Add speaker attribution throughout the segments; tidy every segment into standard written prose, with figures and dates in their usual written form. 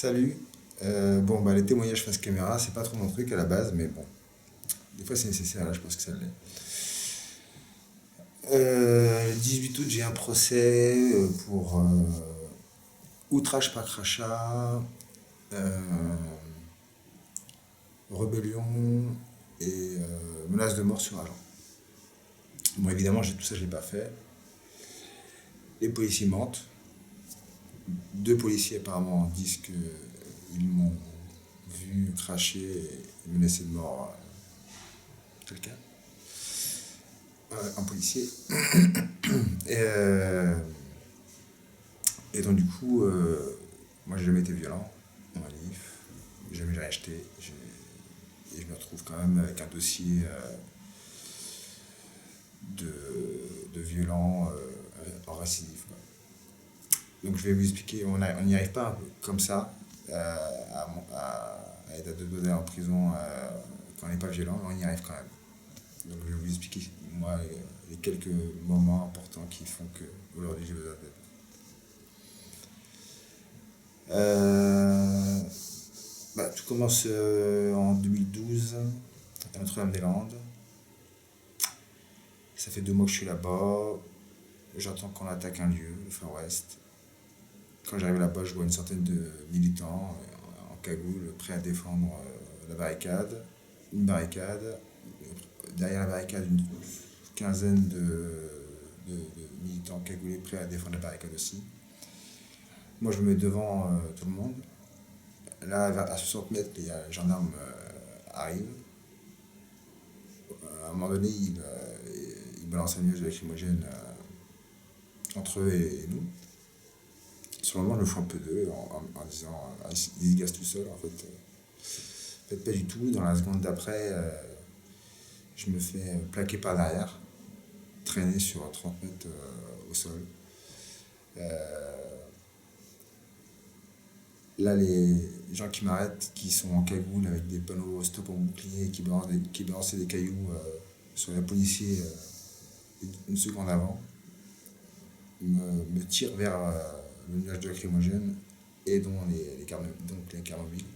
Speaker 1: Salut. Bon, bah, les témoignages face caméra, c'est pas trop mon truc à la base, mais bon, des fois c'est nécessaire, là, je pense que ça l'est. Le 18 août, j'ai un procès pour outrage par crachat, euh, rébellion et menace de mort sur agent. Bon, évidemment, tout ça, je l'ai pas fait. Les policiers mentent. Deux policiers, apparemment, disent qu'ils m'ont vu cracher et menacer de mort quelqu'un, un policier. Et, et donc, du coup, moi, j'ai jamais été violent dans ma vie. Jamais j'ai rien acheté. Et je me retrouve quand même avec un dossier de, de violent en récidive, quoi. Donc, je vais vous expliquer. On n'y arrive pas comme ça à être à deux doigts d'aller en prison quand on n'est pas violent, mais on y arrive quand même. Donc, je vais vous expliquer, moi, les quelques moments importants qui font que aujourd'hui j'ai besoin d'aide. Euh, Tout commence en 2012 à Notre-Dame-des-Landes. Ça fait 2 mois que je suis là-bas. J'entends qu'on attaque un lieu, le Far West. Quand j'arrive là-bas, je vois une centaine de militants en cagoule, prêts à défendre la barricade. Une barricade. Derrière la barricade, une quinzaine de militants cagoulés prêts à défendre la barricade aussi. Moi, je me mets devant tout le monde. Là, à 60 mètres, les gendarmes arrivent. À un moment donné, ils balancent un nuage de lacrymogène entre eux et nous. Sur le moment, je me fous un peu d'eux en disant ils se gazent tout seuls. En fait, pas du tout. Dans la seconde d'après, je me fais plaquer par derrière, traîner sur 30 mètres au sol. Euh, Là, les gens qui m'arrêtent, qui sont en cagoule avec des panneaux stop en bouclier, qui balançaient des cailloux sur les policiers une seconde avant, me tirent vers le nuage de lacrymogène et dont donc les cars mobiles.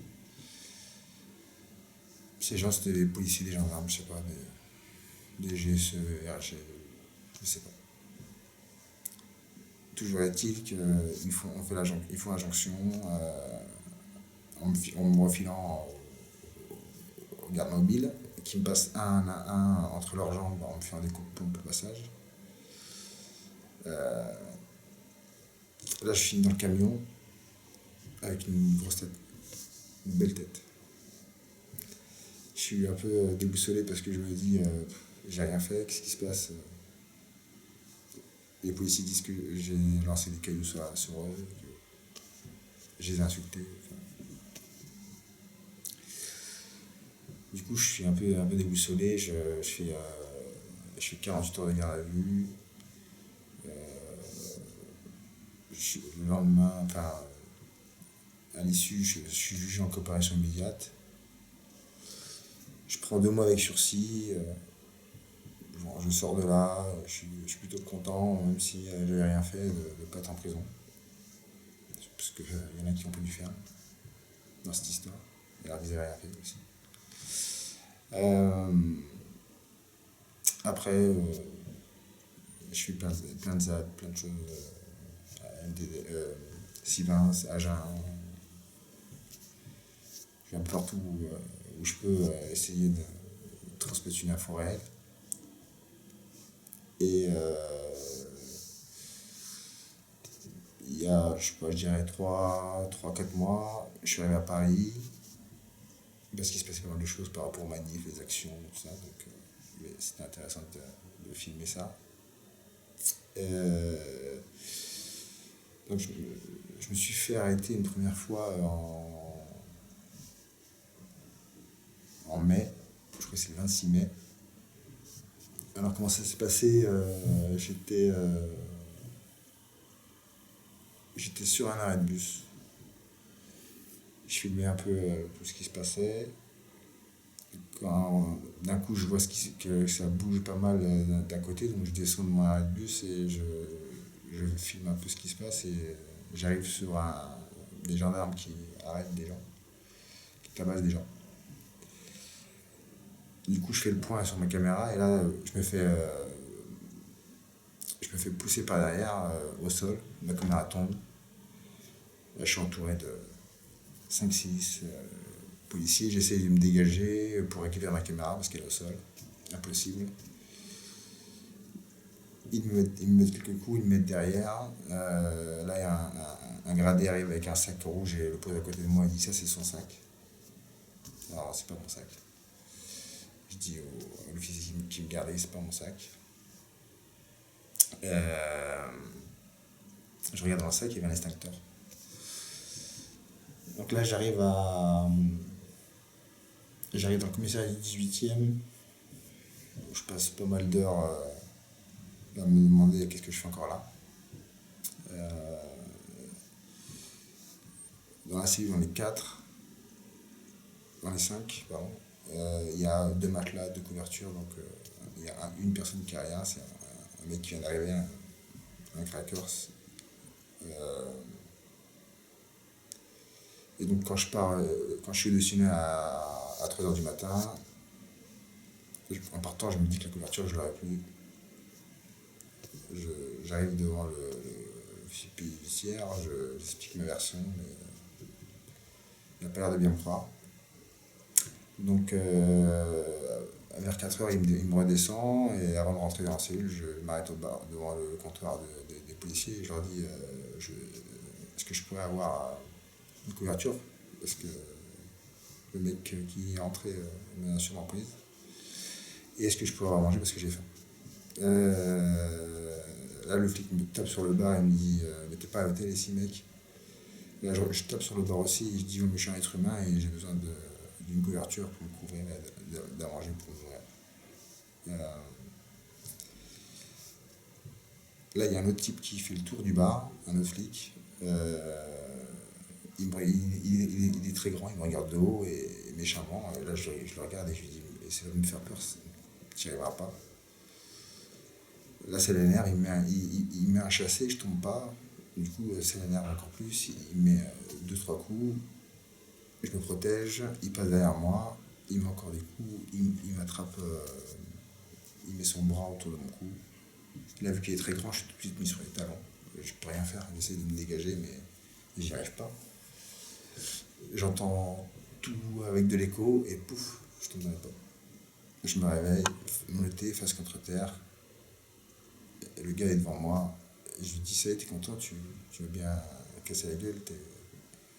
Speaker 1: Ces gens, c'était des policiers, des gendarmes, je sais pas, des GSE, RG, je sais pas. Toujours est-il qu'ils font, ils font la jonction en me refilant au garde mobile qui me passe un à un entre leurs jambes en me faisant des coups de pompe au passage. Euh, Là, je finis dans le camion avec une grosse tête, une belle tête. Je suis un peu déboussolé parce que je me dis, j'ai rien fait, qu'est-ce qui se passe? Les policiers disent que j'ai lancé des cailloux sur eux, que je les ai insultés. Enfin, du coup, je suis un peu déboussolé, je fais 48 heures de garde à vue. Le lendemain, enfin, à l'issue, je suis jugé en comparution immédiate. Je prends 2 mois avec sursis. Bon, je sors de là, je suis plutôt content, même si j'avais rien fait, de ne pas être en prison. Parce qu'il y en a qui ont pu du faire dans cette histoire. Et alors qu'ils n'avaient rien fait aussi. Euh, Après, je fais plein de ZAD, plein de choses. MDD, Sylvain, Agen. Je suis un peu partout où je peux essayer de transmettre une info réelle. Et il y a, je sais pas, je dirais 3 4 mois, je suis arrivé à Paris, parce qu'il se passait pas mal de choses par rapport aux manifs, les actions, tout ça, donc c'était intéressant de filmer ça. Euh, donc je me suis fait arrêter une première fois en mai, je crois que c'est le 26 mai. Alors comment ça s'est passé? J'étais sur un arrêt de bus. Je filmais un peu tout ce qui se passait. Quand d'un coup je vois que ça bouge pas mal d'un côté, donc je descends de mon arrêt de bus et je filme un peu ce qui se passe et j'arrive sur des gendarmes qui arrêtent des gens, qui tabassent des gens. Du coup, je fais le point sur ma caméra et là, je me fais pousser par derrière au sol. Ma caméra tombe. Là, je suis entouré de 5-6 policiers. J'essaie de me dégager pour récupérer ma caméra parce qu'elle est au sol. Impossible. Ils me mettent quelques coups, ils me mettent derrière. Là, il y a un gradé arrive avec un sac rouge et le pose à côté de moi. Il dit ça, c'est son sac. Alors, c'est pas mon sac. Je dis à l'officier qui me gardait, c'est pas mon sac. Je regarde dans le sac, il y avait un extincteur. Donc là, j'arrive dans le commissariat du 18e, où je passe pas mal d'heures à me demander qu'est-ce que je fais encore là. Dans la cellule, dans les 5, pardon. Il y a 2 matelas, 2 couvertures, donc il y a une personne qui a rien, c'est un mec qui vient d'arriver, un crackers. Et donc quand je suis auditionné à 3h du matin, en partant, je me dis que la couverture, je l'aurais plus. J'arrive devant l'officier judiciaire, j'explique ma version, mais il n'a pas l'air de bien me croire. Donc vers 4h, il me redescend et avant de rentrer dans la cellule, je m'arrête au bar devant le comptoir des policiers et je leur dis est-ce que je pourrais avoir une couverture parce que le mec qui est entré m'a sûrement prise. Et est-ce que je pourrais avoir mangé parce que j'ai faim. Là, le flic me tape sur le bar et me dit mais t'es pas à l'hôtel ici, mec. Là, je tape sur le bar aussi et je dis je suis un être humain et j'ai besoin d'une couverture pour me couvrir et d'à manger pour me nourrir. Là, il y a un autre type qui fait le tour du bar, un autre flic. Il est très grand, il me regarde de haut et méchamment. Et là, je le regarde et je lui dis ça va me faire peur, tu n'y arriveras pas. Là, ça l'énerve, il met un chassé, je tombe pas. Du coup, ça l'énerve encore plus. Il met 2-3 coups, je me protège, il passe derrière moi, il met encore des coups, il m'attrape, il met son bras autour de mon cou. Là, vu qu'il est très grand, je suis tout de suite mis sur les talons. Je peux rien faire, j'essaie de me dégager, mais j'y arrive pas. J'entends tout avec de l'écho et pouf, je tombe dans les pommes. Je me réveille, menotté, face contre terre. Et le gars est devant moi. Et je lui dis ça y est, t'es content, tu veux bien casser la gueule,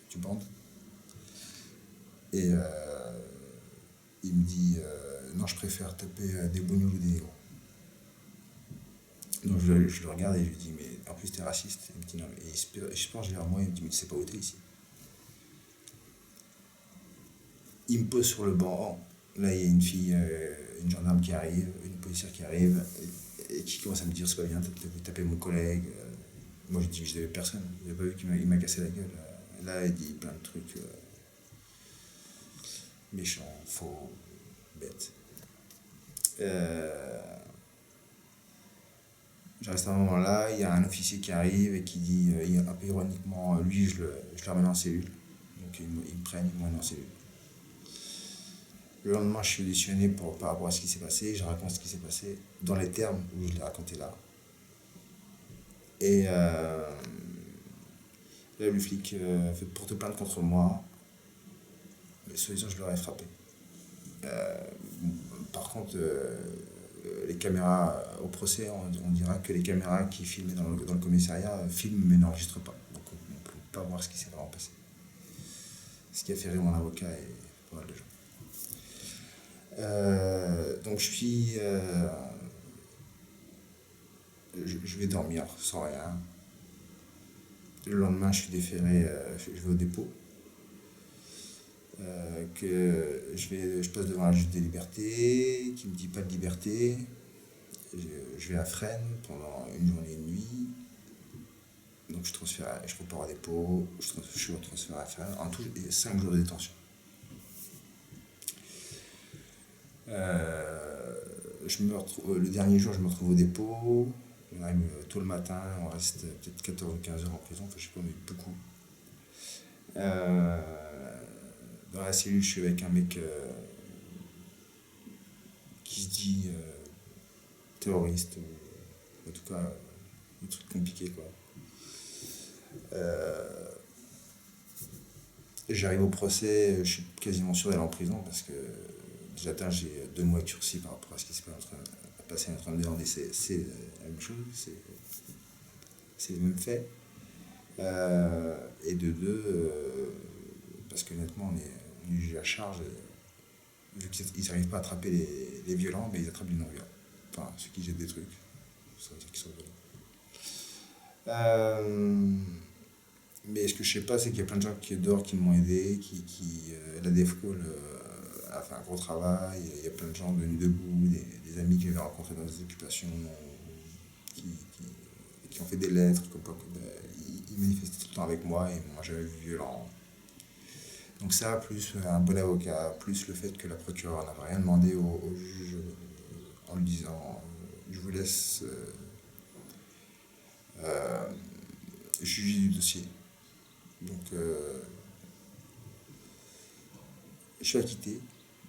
Speaker 1: tu bandes. Et il me dit non, je préfère taper des bougnoules ou des négros. Donc je le regarde et je lui dis mais en plus t'es raciste. Il me dit non, et je pense vers moi, il me dit mais tu sais pas où t'es ici. Il me pose sur le banc. Là, il y a une fille, une gendarme qui arrive, une policière qui arrive et qui commence à me dire c'est pas bien, t'as tapé mon collègue. Moi, je dis je n'avais personne, j'ai pas vu qu'il m'a cassé la gueule. Là, il dit plein de trucs méchants, faux, bêtes. Je reste à un moment là, il y a un officier qui arrive et qui dit, un peu ironiquement, lui, je le ramène en cellule. Donc, ils me prennent, ils m'emmènent en cellule. Le lendemain, je suis auditionné par rapport à ce qui s'est passé. Je raconte ce qui s'est passé dans les termes où je l'ai raconté là. Et là, le flic fait porte plainte contre moi. Mais soi-disant, je l'aurais frappé. Par contre, les caméras au procès, on dira que les caméras qui filmaient dans le commissariat filment mais n'enregistrent pas. Donc on ne peut pas voir ce qui s'est vraiment passé. Ce qui a fait rire mon avocat et pas mal de gens. Donc je vais dormir sans rien. Le lendemain, je suis déféré, je vais au dépôt. Je passe devant un juge des libertés qui me dit pas de liberté. Je vais à Fresnes pendant une journée et une nuit. Donc je repars au dépôt, je suis transféré à Fresnes. En tout, il y a 5 jours de détention. Le dernier jour, je me retrouve au dépôt. On arrive tôt le matin, on reste peut-être 14 ou 15 heures en prison, enfin, je sais pas, mais beaucoup. Euh, dans la cellule, je suis avec un mec qui se dit terroriste, ou en tout cas, des trucs compliqués, quoi. Euh, J'arrive au procès, je suis quasiment sûr d'aller en prison parce que déjà, j'ai 2 mois de sursis par rapport à ce qui s'est passé à Notre-Dame-des-Landes. C'est la même chose, c'est les mêmes faits. Et de deux, parce qu'honnêtement, on est jugé à charge, vu qu'ils n'arrivent pas à attraper les violents, mais ils attrapent les non-violents. Enfin, ceux qui jettent des trucs, ça veut dire qu'ils sont violents. Euh, mais ce que je sais pas, c'est qu'il y a plein de gens qui dehors qui m'ont aidé, la DEFCO a fait un gros travail, il y a plein de gens venus debout, des amis que j'avais rencontrés dans des occupations, qui, qui, qui ont fait des lettres, comme quoi ils manifestaient tout le temps avec moi et moi j'avais vu violent. Donc ça, plus un bon avocat, plus le fait que la procureure n'avait rien demandé au juge en lui disant je vous laisse euh, juger du dossier. Donc je suis acquitté,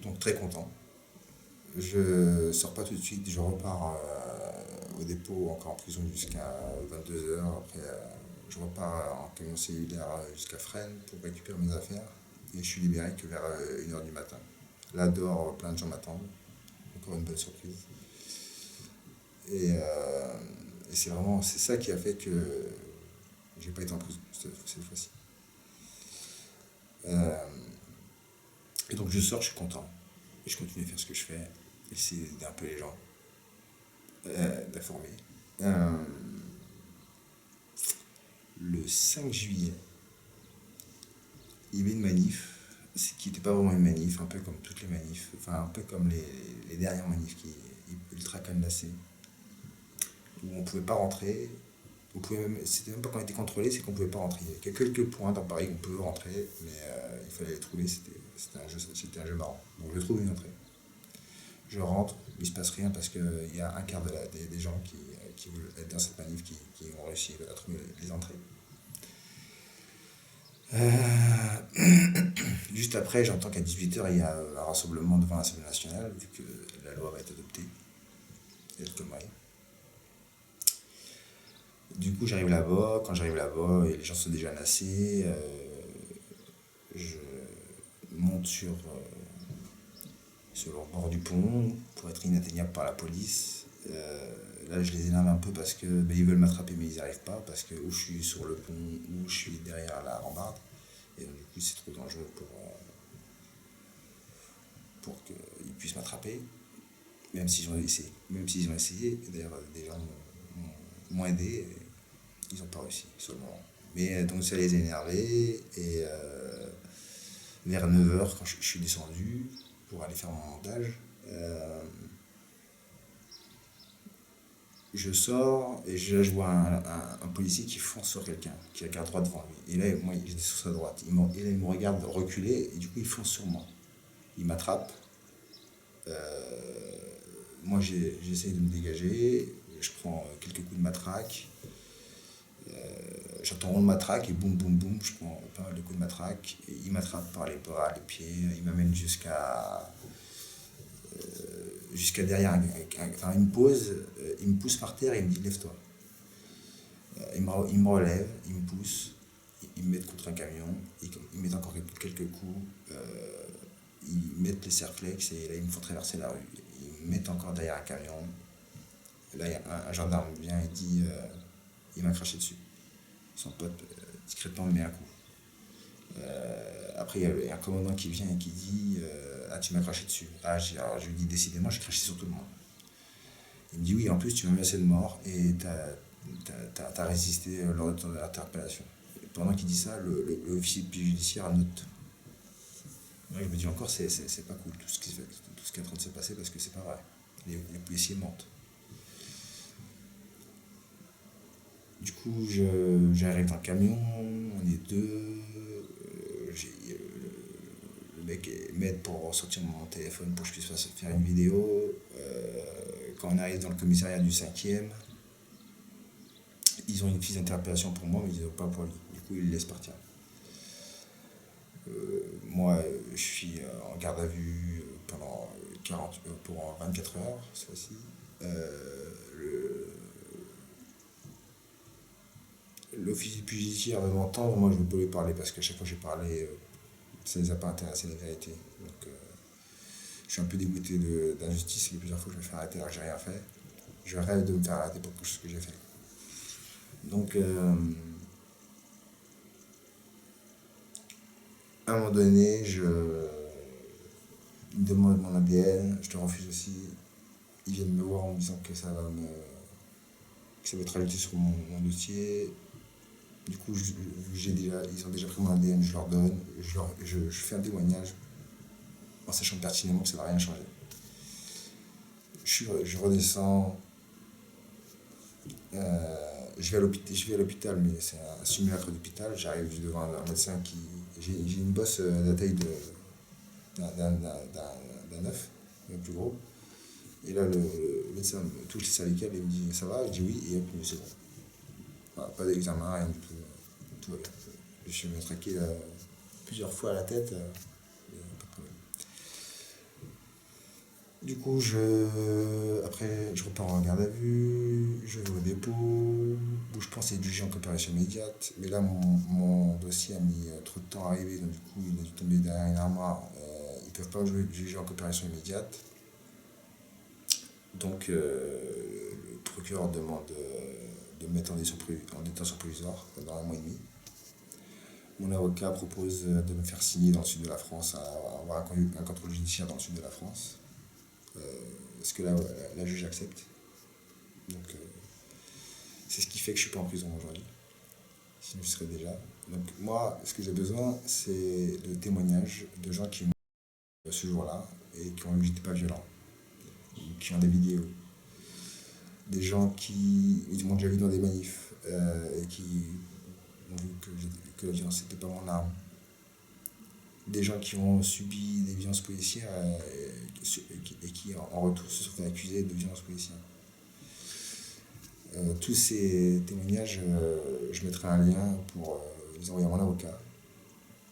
Speaker 1: donc très content. Je sors pas tout de suite, je repars au dépôt, encore en prison jusqu'à 22 h. Après, je repars en camion cellulaire jusqu'à Fresnes pour récupérer mes affaires. Et je suis libéré que vers 1 h du matin. Là, dehors, plein de gens m'attendent. Encore une bonne surprise. Et c'est ça qui a fait que j'ai pas été en prison cette fois-ci. Euh, et donc je sors, je suis content. Et je continue à faire ce que je fais. Essayer d'aider un peu les gens, d'informer. Euh, le 5 juillet, il y avait une manif, qui n'était pas vraiment une manif, un peu comme toutes les manifs, enfin un peu comme les dernières manifs qui ultra cadenassées, où on ne pouvait pas rentrer. C'était même pas qu'on était contrôlé, c'est qu'on ne pouvait pas rentrer. Il y a quelques points dans Paris où on pouvait rentrer, mais il fallait les trouver, c'était un jeu marrant. Donc je trouve une entrée. Je rentre, il ne se passe rien parce qu'il y a un quart des gens qui veulent être dans cette manif qui ont réussi à trouver les entrées. Juste après, j'entends qu'à 18 h, il y a un rassemblement devant l'Assemblée nationale, vu que la loi va être adoptée. Et le Comay. Du coup, j'arrive là-bas. Quand j'arrive là-bas, et les gens sont déjà nassés. Je monte sur le bord du pont pour être inatteignable par la police. Là, je les énerve un peu parce que ils veulent m'attraper, mais ils n'y arrivent pas parce que ou je suis sur le pont ou je suis derrière la rambarde. Et donc, du coup, c'est trop dangereux pour qu'ils puissent m'attraper, même s'ils ont essayé. Même s'ils ont essayé. Et d'ailleurs, des gens m'ont aidé. Et ils n'ont pas réussi sur le moment. Mais donc, ça les a énervés. Et vers 9 h, quand je suis descendu pour aller faire mon montage, je sors et je vois un policier qui fonce sur quelqu'un, qui regarde droit devant lui. Et là, moi, j'étais sur sa droite. Il me regarde reculer et du coup, il fonce sur moi. Il m'attrape. Moi, j'essaye de me dégager. Je prends quelques coups de matraque. J'entends rond de matraque et boum, boum, boum. Je prends pas mal de coups de matraque. Et il m'attrape par les bras, les pieds. Il m'amène jusqu'à derrière. Enfin, il me pose, il me pousse par terre et il me dit lève-toi. Il me relève, il me pousse, il me met contre un camion, il me met encore quelques coups, ils mettent les serflex et là ils me font traverser la rue. Ils me mettent encore derrière un camion. Là, il y a un gendarme vient et dit il m'a craché dessus. Son pote discrètement me met un coup. Après, il y a un commandant qui vient et qui dit ah, tu m'as craché dessus. Alors, je lui dis décidément, j'ai craché sur tout le monde. Il me dit oui, en plus, tu m'as menacé de mort et t'as résisté lors de ton interpellation. Et pendant qu'il dit ça, l'officier judiciaire note. Moi, je me dis encore, c'est pas cool tout ce qui est en train de se passer parce que c'est pas vrai. Les policiers mentent. Du coup, j'arrive dans le camion, on est deux. Le mec m'aide pour sortir mon téléphone pour que je puisse faire une vidéo. Quand on arrive dans le commissariat du 5e, ils ont une fiche d'interpellation pour moi, mais ils n'ont pas pour lui. Du coup, ils le laissent partir. Moi, je suis en garde à vue pendant pour 24 heures, cette fois-ci. Le- L'officier judiciaire veut m'entendre, moi je ne veux pas lui parler parce qu'à chaque fois que j'ai parlé, ça ne les a pas intéressés la vérité. Donc je suis un peu dégoûté d'injustice et plusieurs fois je me fais arrêter alors que j'ai rien fait. Je rêve de me faire arrêter pour quelque chose que j'ai fait. Donc à un moment donné, ils me demandent mon ADN, je te refuse aussi. Ils viennent me voir en me disant que ça va être ajouté sur mon dossier. Du coup, ils ont déjà pris mon ADN, je leur donne, je fais un témoignage en sachant pertinemment que ça ne va rien changer. Je redescends, je vais à l'hôpital, mais c'est un simulacre d'hôpital. J'arrive devant un médecin qui. J'ai une bosse de la taille d'un œuf, le plus gros. Et là, le médecin me touche les cervicales et me dit ça va. Je dis oui, et hop, il me dit c'est bon. Voilà, pas d'examen, rien du tout. Tout va bien. Je suis matraqué plusieurs fois à la tête, mais pas de problème. Du coup, après, je repars en garde à vue, je vais au dépôt, où je pense être jugé en comparution immédiate. Mais là, mon dossier a mis trop de temps à arriver, donc du coup, il a dû tomber derrière une armoire. Ils ne peuvent pas me juger en comparution immédiate. Donc, le procureur demande de me mettre en détention provisoire pendant un mois et demi. Mon avocat propose de me faire signer dans le sud de la France, à avoir un contrôle judiciaire dans le sud de la France. Euh, ce que la juge accepte. Donc, c'est ce qui fait que je ne suis pas en prison aujourd'hui. Sinon, je serais déjà. Donc, moi, ce que j'ai besoin, c'est de témoignages de gens qui ont ce jour-là et qui ont vu que j'étais pas violent, qui ont des vidéos. Des gens qui ils m'ont déjà vu dans des manifs et qui ont vu que la violence n'était pas mon arme. Des gens qui ont subi des violences policières et qui, en retour, se sont fait accuser de violences policières. Tous ces témoignages, je mettrai un lien pour les envoyer à mon avocat,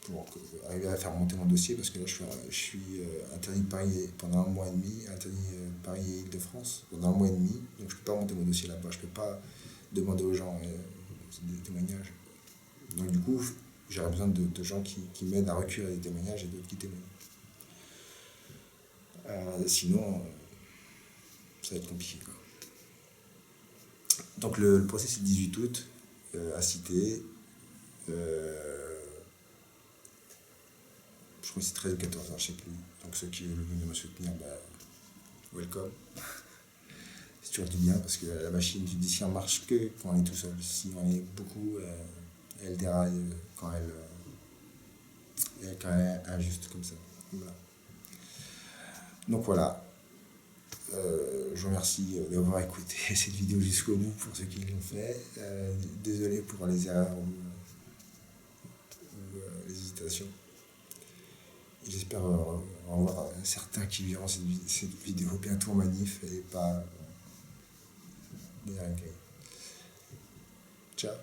Speaker 1: pour arriver à faire monter mon dossier, parce que là, je suis interdit de Paris pendant un mois et demi, interdit Paris et Île-de-France pendant un mois et demi, donc je ne peux pas monter mon dossier là-bas, je ne peux pas demander aux gens des témoignages. Donc du coup, j'aurais besoin de gens qui m'aident à recueillir des témoignages et d'autres qui témoignent. Sinon, ça va être compliqué, quoi. Donc le procès c'est le 18 août à Cité. Je crois que c'est 13 ou 14 heures, je sais plus. Donc ceux qui veulent venir me soutenir, welcome. C'est toujours du bien parce que la machine judiciaire marche que quand on est tout seul. Si on est beaucoup, elle déraille quand elle est injuste comme ça. Voilà. Donc voilà. Je vous remercie d'avoir écouté cette vidéo jusqu'au bout pour ceux qui l'ont fait. Désolé pour les erreurs ou les hésitations. J'espère revoir certains qui verront cette vidéo bientôt en manif et pas derrière une grille. Ciao.